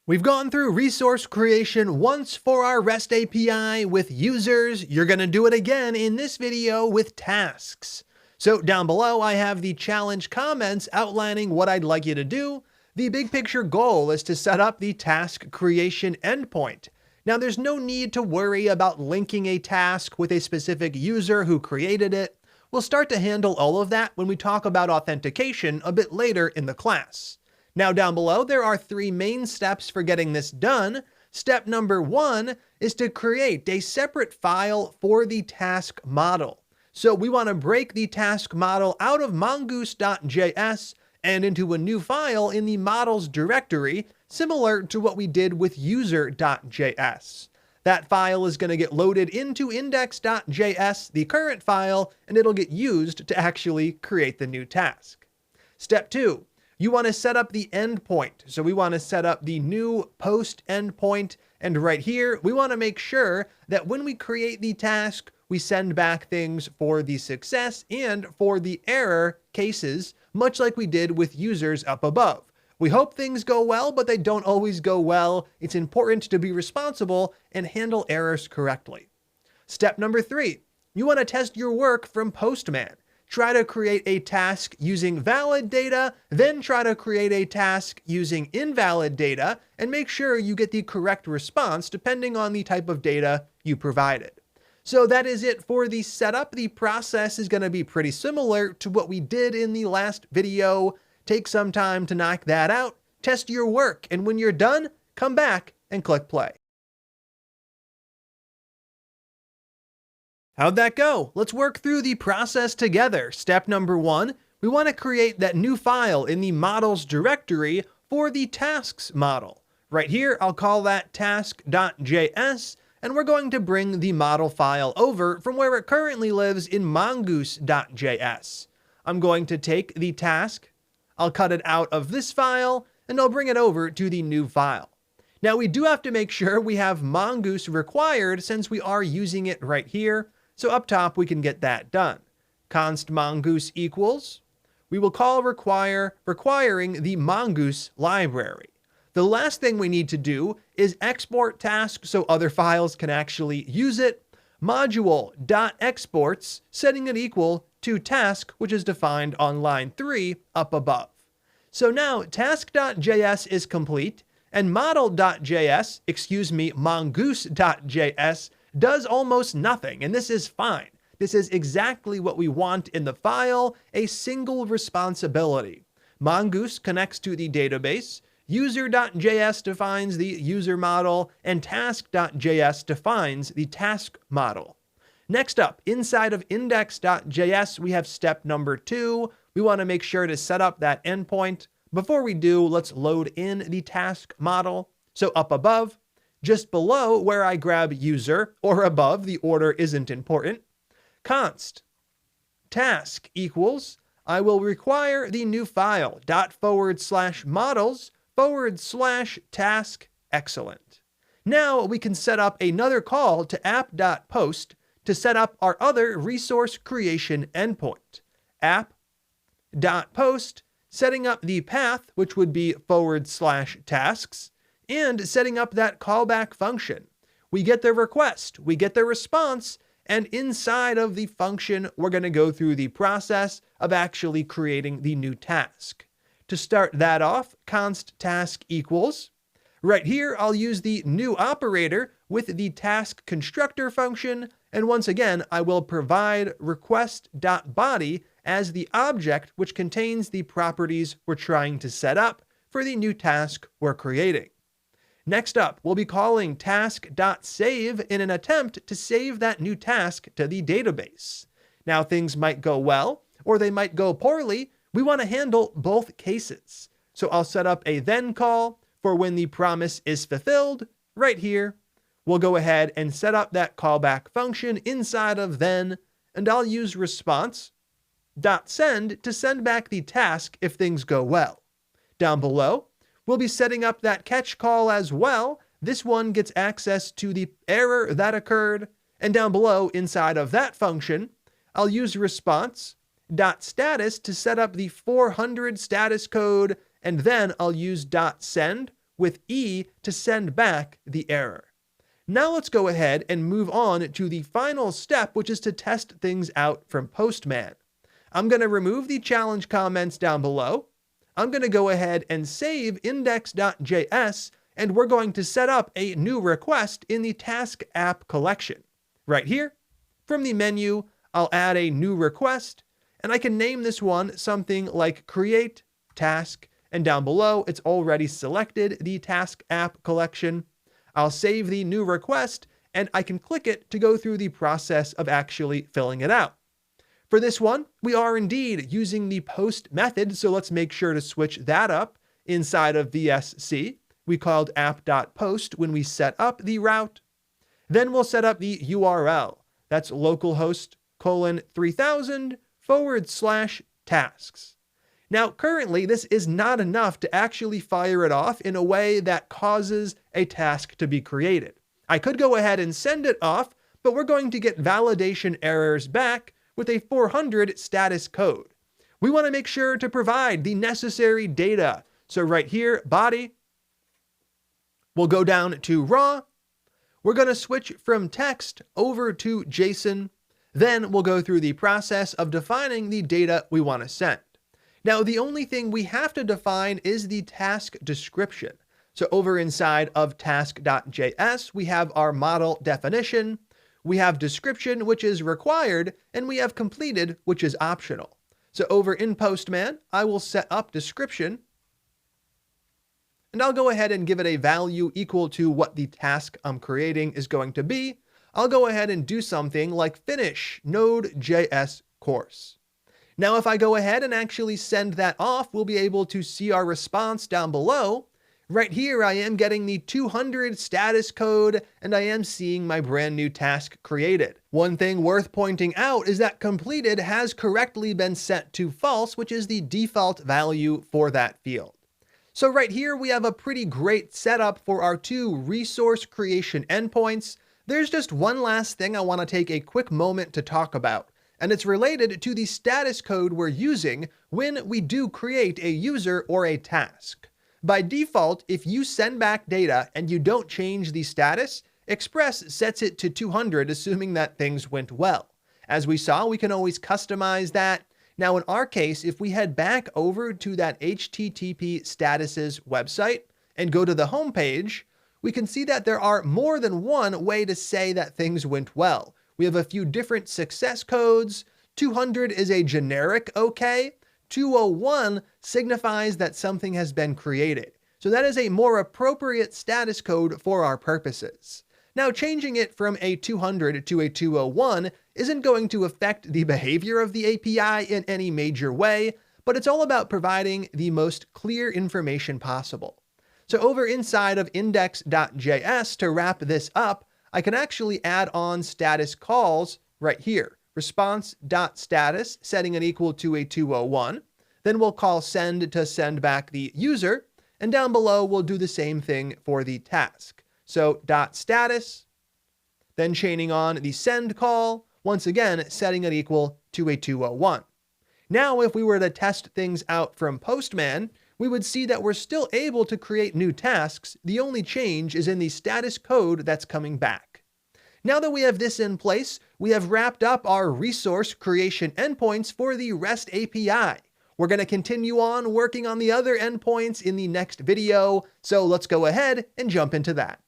We've gone through resource creation once for our REST API with users. You're going to do it again in this video with tasks. So down below, I have the challenge comments outlining what I'd like you to do. The big picture goal is to set up the task creation endpoint. Now, there's no need to worry about linking a task with a specific user who created it. We'll start to handle all of that when we talk about authentication a bit later in the class. Now down below, there are 3 main steps for getting this done. Step number 1 is to create a separate file for the task model. So we want to break the task model out of Mongoose.js and into a new file in the models directory, similar to what we did with user.js. That file is going to get loaded into index.js, the current file, and it'll get used to actually create the new task. Step 2. You want to set up the endpoint. So we want to set up the new post endpoint. And right here, we want to make sure that when we create the task, we send back things for the success and for the error cases, much like we did with users up above. We hope things go well, but they don't always go well. It's important to be responsible and handle errors correctly. Step number 3, you want to test your work from Postman. Try to create a task using valid data, then try to create a task using invalid data, and make sure you get the correct response depending on the type of data you provided. So that is it for the setup. The process is going to be pretty similar to what we did in the last video. Take some time to knock that out, test your work, and when you're done, come back and click play. How'd that go? Let's work through the process together. Step number 1, we want to create that new file in the models directory for the tasks model. Right here, I'll call that task.js, and we're going to bring the model file over from where it currently lives in mongoose.js. I'm going to take the task, I'll cut it out of this file, and I'll bring it over to the new file. Now we do have to make sure we have Mongoose required since we are using it right here. So up top, we can get that done. Const mongoose equals, we will call requiring the mongoose library. The last thing we need to do is export task so other files can actually use it. Module.exports, setting it equal to task, which is defined on line 3 up above. So now task.js is complete, and mongoose.js does almost nothing, and this is fine. This is exactly what we want in the file, a single responsibility. Mongoose connects to the database, user.js defines the user model, and task.js defines the task model. Next up, inside of index.js, we have step number 2. We want to make sure to set up that endpoint. Before we do, let's load in the task model. So up above, just below where I grab user, or above, the order isn't important, const task equals, I will require the new file, ./models/task, excellent. Now we can set up another call to app.post to set up our other resource creation endpoint, app.post, setting up the path, which would be /tasks, and setting up that callback function. We get the request, we get the response, and inside of the function, we're going to go through the process of actually creating the new task. To start that off, const task equals. Right here, I'll use the new operator with the task constructor function, and once again, I will provide request.body as the object which contains the properties we're trying to set up for the new task we're creating. Next up, we'll be calling task.save in an attempt to save that new task to the database. Now things might go well, or they might go poorly. We want to handle both cases. So I'll set up a then call for when the promise is fulfilled right here. We'll go ahead and set up that callback function inside of then, and I'll use response.send to send back the task if things go well. Down below, we'll be setting up that catch call as well. This one gets access to the error that occurred. And down below, inside of that function, I'll use response.status to set up the 400 status code, and then I'll use .send with E to send back the error. Now let's go ahead and move on to the final step, which is to test things out from Postman. I'm going to remove the challenge comments down below. I'm going to go ahead and save index.js, and we're going to set up a new request in the task app collection. Right here, from the menu, I'll add a new request, and I can name this one something like create task, and down below, it's already selected the task app collection. I'll save the new request, and I can click it to go through the process of actually filling it out. For this one, we are indeed using the post method, so let's make sure to switch that up inside of VSC. We called app.post when we set up the route. Then we'll set up the URL. That's localhost:3000/tasks. Now, currently, this is not enough to actually fire it off in a way that causes a task to be created. I could go ahead and send it off, but we're going to get validation errors back with a 400 status code. We want to make sure to provide the necessary data. So right here, body, we'll go down to raw. We're going to switch from text over to JSON. Then we'll go through the process of defining the data we want to send. Now, the only thing we have to define is the task description. So over inside of task.js, we have our model definition, we have description, which is required, and we have completed, which is optional. So over in Postman, I will set up description, and I'll go ahead and give it a value equal to what the task I'm creating is going to be. I'll go ahead and do something like finish Node.js course. Now, if I go ahead and actually send that off, we'll be able to see our response down below. Right here, I am getting the 200 status code, and I am seeing my brand new task created. One thing worth pointing out is that completed has correctly been set to false, which is the default value for that field. So right here, we have a pretty great setup for our two resource creation endpoints. There's just one last thing I want to take a quick moment to talk about, and it's related to the status code we're using when we do create a user or a task. By default, if you send back data and you don't change the status, Express sets it to 200, assuming that things went well. As we saw, we can always customize that. Now, in our case, if we head back over to that HTTP statuses website and go to the home page, we can see that there are more than one way to say that things went well. We have a few different success codes. 200 is a generic OK. 201 signifies that something has been created. So that is a more appropriate status code for our purposes. Now, changing it from a 200 to a 201 isn't going to affect the behavior of the API in any major way, but it's all about providing the most clear information possible. So over inside of index.js, to wrap this up, I can actually add on status calls right here. Response.status, setting it equal to a 201. Then we'll call send to send back the user. And down below, we'll do the same thing for the task. So .status, then chaining on the send call, once again, setting it equal to a 201. Now, if we were to test things out from Postman, we would see that we're still able to create new tasks. The only change is in the status code that's coming back. Now that we have this in place, we have wrapped up our resource creation endpoints for the REST API. We're going to continue on working on the other endpoints in the next video, so let's go ahead and jump into that.